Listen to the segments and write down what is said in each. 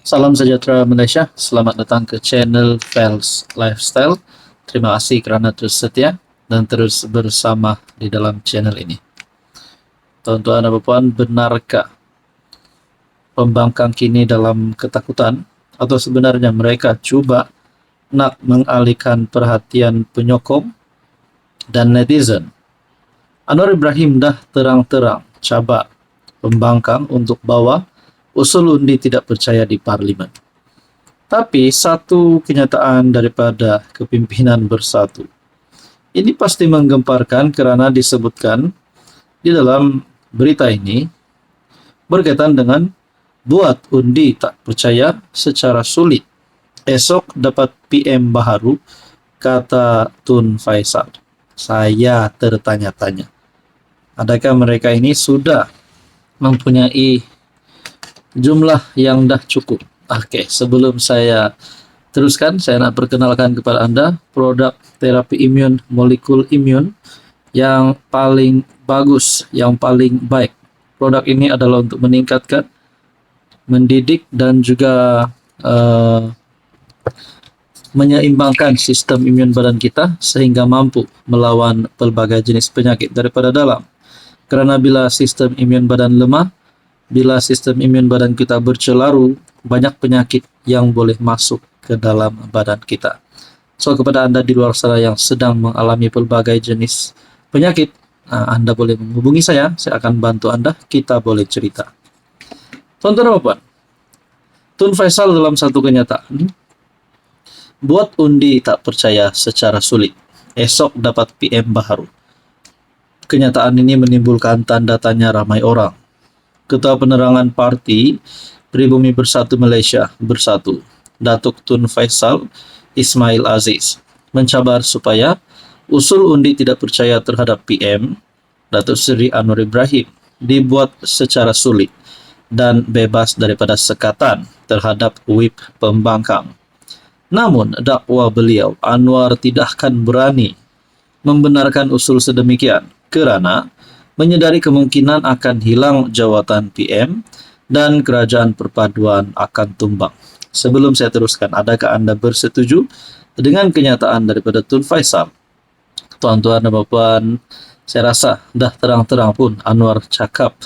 Salam sejahtera Malaysia, selamat datang ke channel Fels Lifestyle. Terima kasih kerana terus setia dan terus bersama di dalam channel ini. Tuan-tuan dan puan, benarkah pembangkang kini dalam ketakutan? Atau sebenarnya mereka cuba nak mengalihkan perhatian penyokong dan netizen? Anwar Ibrahim dah terang-terang cabar pembangkang untuk bawa usul undi tidak percaya di Parlimen. Tapi satu kenyataan daripada kepimpinan bersatu ini pasti menggemparkan kerana disebutkan di dalam berita ini berkaitan dengan buat undi tak percaya secara sulit. Esok dapat PM baharu, kata Tun Faisal. Saya tertanya-tanya, adakah mereka ini sudah mempunyai jumlah yang dah cukup? Okey, sebelum saya teruskan, saya nak perkenalkan kepada anda produk terapi imun molekul imun yang paling bagus, yang paling baik. Produk ini adalah untuk meningkatkan, mendidik dan juga menyeimbangkan sistem imun badan kita sehingga mampu melawan pelbagai jenis penyakit daripada dalam. Kerana bila sistem imun badan lemah, bila sistem imun badan kita bercelaru, banyak penyakit yang boleh masuk ke dalam badan kita. So, kepada anda di luar sana yang sedang mengalami pelbagai jenis penyakit, anda boleh menghubungi saya akan bantu anda, kita boleh cerita. Tuan-tuan dan puan, Tun Faisal dalam satu kenyataan, buat undi tak percaya secara sulit, esok dapat PM baharu. Kenyataan ini menimbulkan tanda tanya ramai orang. Ketua Penerangan Parti Pribumi Bersatu Malaysia Bersatu, Datuk Tun Faisal Ismail Aziz, mencabar supaya usul undi tidak percaya terhadap PM Datuk Seri Anwar Ibrahim dibuat secara sulit dan bebas daripada sekatan terhadap whip pembangkang. Namun, dakwa beliau, Anwar tidak akan berani membenarkan usul sedemikian kerana menyedari kemungkinan akan hilang jawatan PM dan kerajaan perpaduan akan tumbang. Sebelum saya teruskan, adakah anda bersetuju dengan kenyataan daripada Tun Faisal? Tuan-tuan dan puan, saya rasa dah terang-terang pun Anwar cakap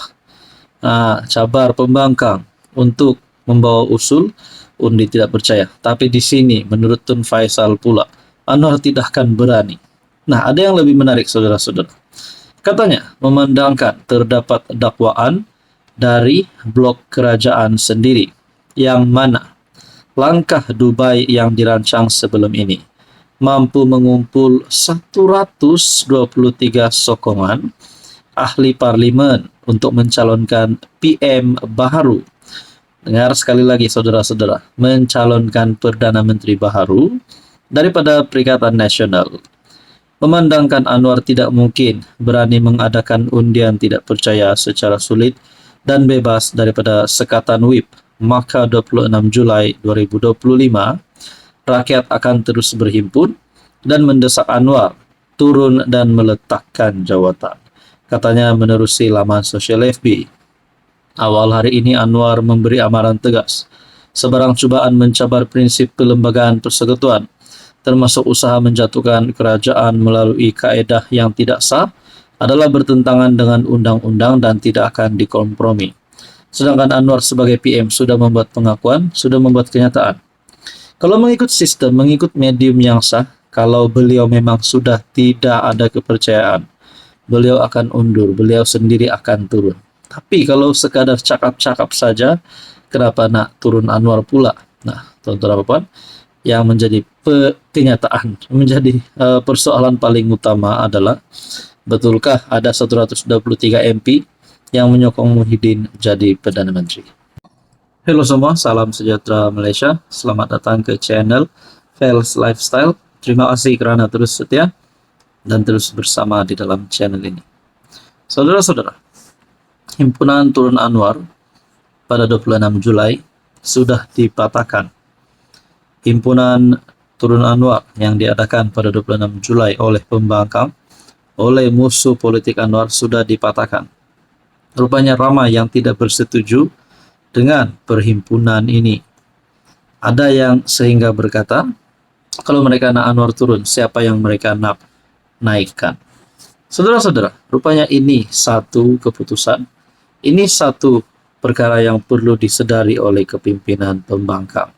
cabar pembangkang untuk membawa usul undi tidak percaya. Tapi di sini menurut Tun Faisal pula, Anwar tidak akan berani. Nah, ada yang lebih menarik saudara-saudara. Katanya, memandangkan terdapat dakwaan dari blok kerajaan sendiri, yang mana langkah Dubai yang dirancang sebelum ini mampu mengumpul 123 sokongan ahli parlimen untuk mencalonkan PM baharu. Dengar sekali lagi saudara-saudara, mencalonkan Perdana Menteri baharu daripada Perikatan Nasional. Memandangkan Anwar tidak mungkin berani mengadakan undian tidak percaya secara sulit dan bebas daripada sekatan whip, maka 26 Julai 2025, rakyat akan terus berhimpun dan mendesak Anwar turun dan meletakkan jawatan. Katanya menerusi laman sosial FB. Awal hari ini Anwar memberi amaran tegas. Sebarang cubaan mencabar prinsip pelembagaan persekutuan, termasuk usaha menjatuhkan kerajaan melalui kaedah yang tidak sah, adalah bertentangan dengan undang-undang dan tidak akan dikompromi. Sedangkan Anwar sebagai PM sudah membuat pengakuan, sudah membuat kenyataan. Kalau mengikut sistem, mengikut medium yang sah, kalau beliau memang sudah tidak ada kepercayaan, beliau akan undur, beliau sendiri akan turun. Tapi kalau sekadar cakap-cakap saja, kenapa nak turun Anwar pula? Nah, tuan-tuan dan puan, yang menjadi kenyataan, menjadi persoalan paling utama adalah, betulkah ada 123 MP yang menyokong Muhyiddin jadi Perdana Menteri? Hello semua, salam sejahtera Malaysia. Selamat datang ke channel Fels Lifestyle. Terima kasih kerana terus setia dan terus bersama di dalam channel ini. Saudara-saudara, Himpunan Turun Anwar pada 26 Julai sudah dipatahkan. Himpunan Turun Anwar yang diadakan pada 26 Julai oleh pembangkang, oleh musuh politik Anwar sudah dipatahkan. Rupanya ramai yang tidak bersetuju dengan perhimpunan ini. Ada yang sehingga berkata, kalau mereka nak Anwar turun, siapa yang mereka nak naikkan? Saudara-saudara, rupanya ini satu keputusan, ini satu perkara yang perlu disedari oleh kepimpinan pembangkang.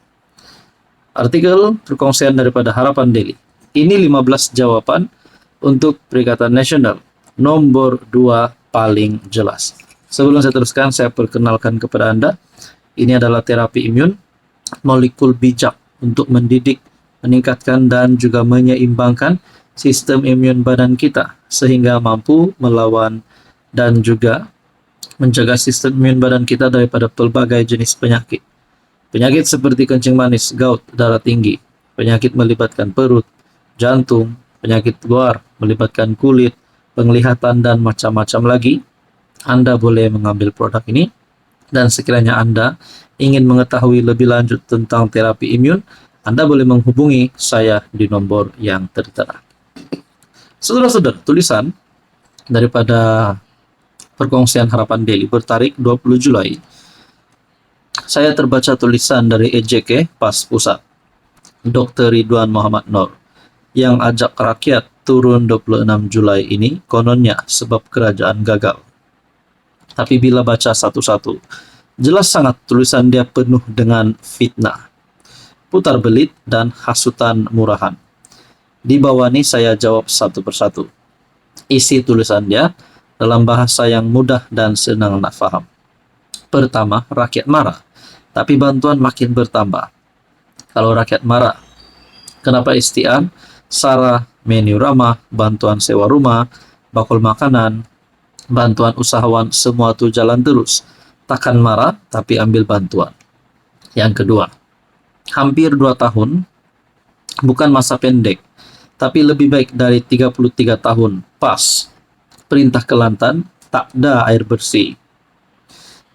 Artikel perkongsian daripada Harapan Daily. Ini 15 jawaban untuk Perikatan Nasional. Nomor 2 paling jelas. Sebelum saya teruskan, saya perkenalkan kepada Anda. Ini adalah terapi imun, molekul bijak untuk mendidik, meningkatkan dan juga menyeimbangkan sistem imun badan kita sehingga mampu melawan dan juga menjaga sistem imun badan kita daripada pelbagai jenis penyakit. Penyakit seperti kencing manis, gout, darah tinggi, penyakit melibatkan perut, jantung, penyakit luar, melibatkan kulit, penglihatan, dan macam-macam lagi. Anda boleh mengambil produk ini, dan sekiranya Anda ingin mengetahui lebih lanjut tentang terapi imun, Anda boleh menghubungi saya di nomor yang tertera. Saudara-saudara, tulisan daripada perkongsian Harapan Daily bertarik 20 Julai. Saya terbaca tulisan dari EJK PAS Pusat, Dr. Ridwan Muhammad Nur, yang ajak rakyat turun 26 Julai ini kononnya sebab kerajaan gagal. Tapi bila baca satu-satu, jelas sangat tulisan dia penuh dengan fitnah, putar belit, dan hasutan murahan. Di bawah ini saya jawab satu persatu. Isi tulisan dia dalam bahasa yang mudah dan senang nak faham. Pertama, rakyat marah, tapi bantuan makin bertambah. Kalau rakyat marah, kenapa istian, sara, menu ramah, bantuan sewa rumah, bakul makanan, bantuan usahawan, semua tu jalan terus. Takkan marah, tapi ambil bantuan. Yang kedua, hampir 2 tahun, bukan masa pendek, tapi lebih baik dari 33 tahun, pas. Perintah Kelantan, tak ada air bersih.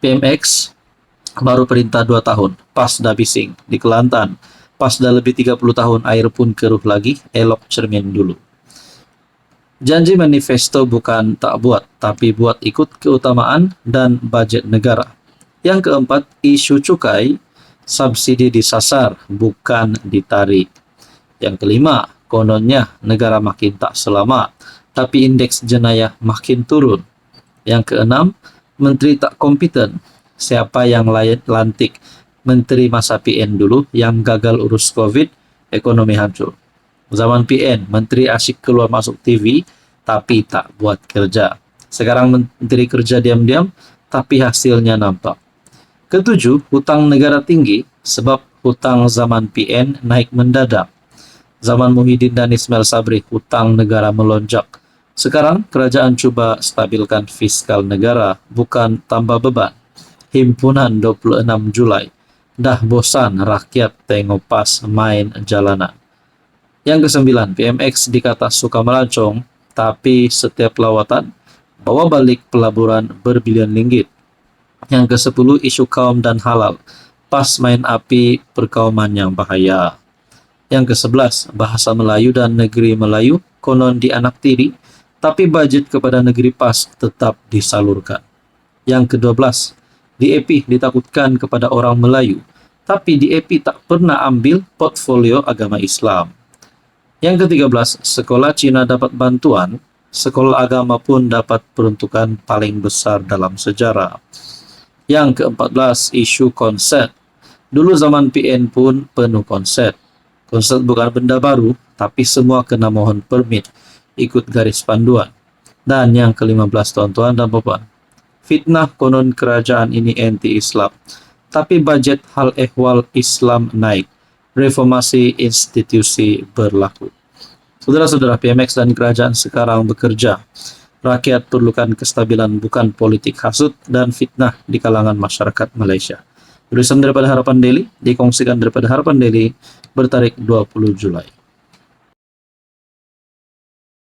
PMX, baru perintah 2 tahun, pas dah bising. Di Kelantan, pas dah lebih 30 tahun, air pun keruh lagi, elok cermin dulu. Janji manifesto bukan tak buat, tapi buat ikut keutamaan dan budget negara. Yang keempat, isu cukai, subsidi disasar, bukan ditarik. Yang kelima, kononnya negara makin tak selamat, tapi indeks jenayah makin turun. Yang keenam, menteri tak kompeten. Siapa yang lantik menteri masa PN dulu yang gagal urus COVID, ekonomi hancur. Zaman PN, menteri asyik keluar masuk TV, tapi tak buat kerja. Sekarang menteri kerja diam-diam, tapi hasilnya nampak. Ketujuh, hutang negara tinggi, sebab hutang zaman PN naik mendadak. Zaman Muhyiddin dan Ismail Sabri, hutang negara melonjak. Sekarang, kerajaan cuba stabilkan fiskal negara, bukan tambah beban. Himpunan 26 Julai. Dah bosan rakyat tengok pas main jalanan. Yang kesembilan, PMX dikata suka melancong, tapi setiap lawatan bawa balik pelaburan berbilion ringgit. Yang ke-10, isu kaum dan halal. Pas main api perkauman yang bahaya. Yang ke-11, bahasa Melayu dan negeri Melayu konon dianaktiri, tapi budget kepada negeri PAS tetap disalurkan. Yang ke-12, DAP ditakutkan kepada orang Melayu, tapi DAP tak pernah ambil portfolio agama Islam. Yang ke-13, sekolah Cina dapat bantuan, sekolah agama pun dapat peruntukan paling besar dalam sejarah. Yang ke-14, isu konsert. Dulu zaman PN pun penuh konsert. Konsert bukan benda baru, tapi semua kena mohon permit, ikut garis panduan. Dan yang ke-15, tuan-tuan dan puan, fitnah konon kerajaan ini anti-Islam, tapi budget hal ehwal Islam naik, reformasi institusi berlaku. Saudara-saudara, PMX dan kerajaan sekarang bekerja. Rakyat perlukan kestabilan, bukan politik hasut dan fitnah di kalangan masyarakat Malaysia. Tulisan daripada Harapan Daily, dikongsikan daripada Harapan Daily, bertarik 20 Julai.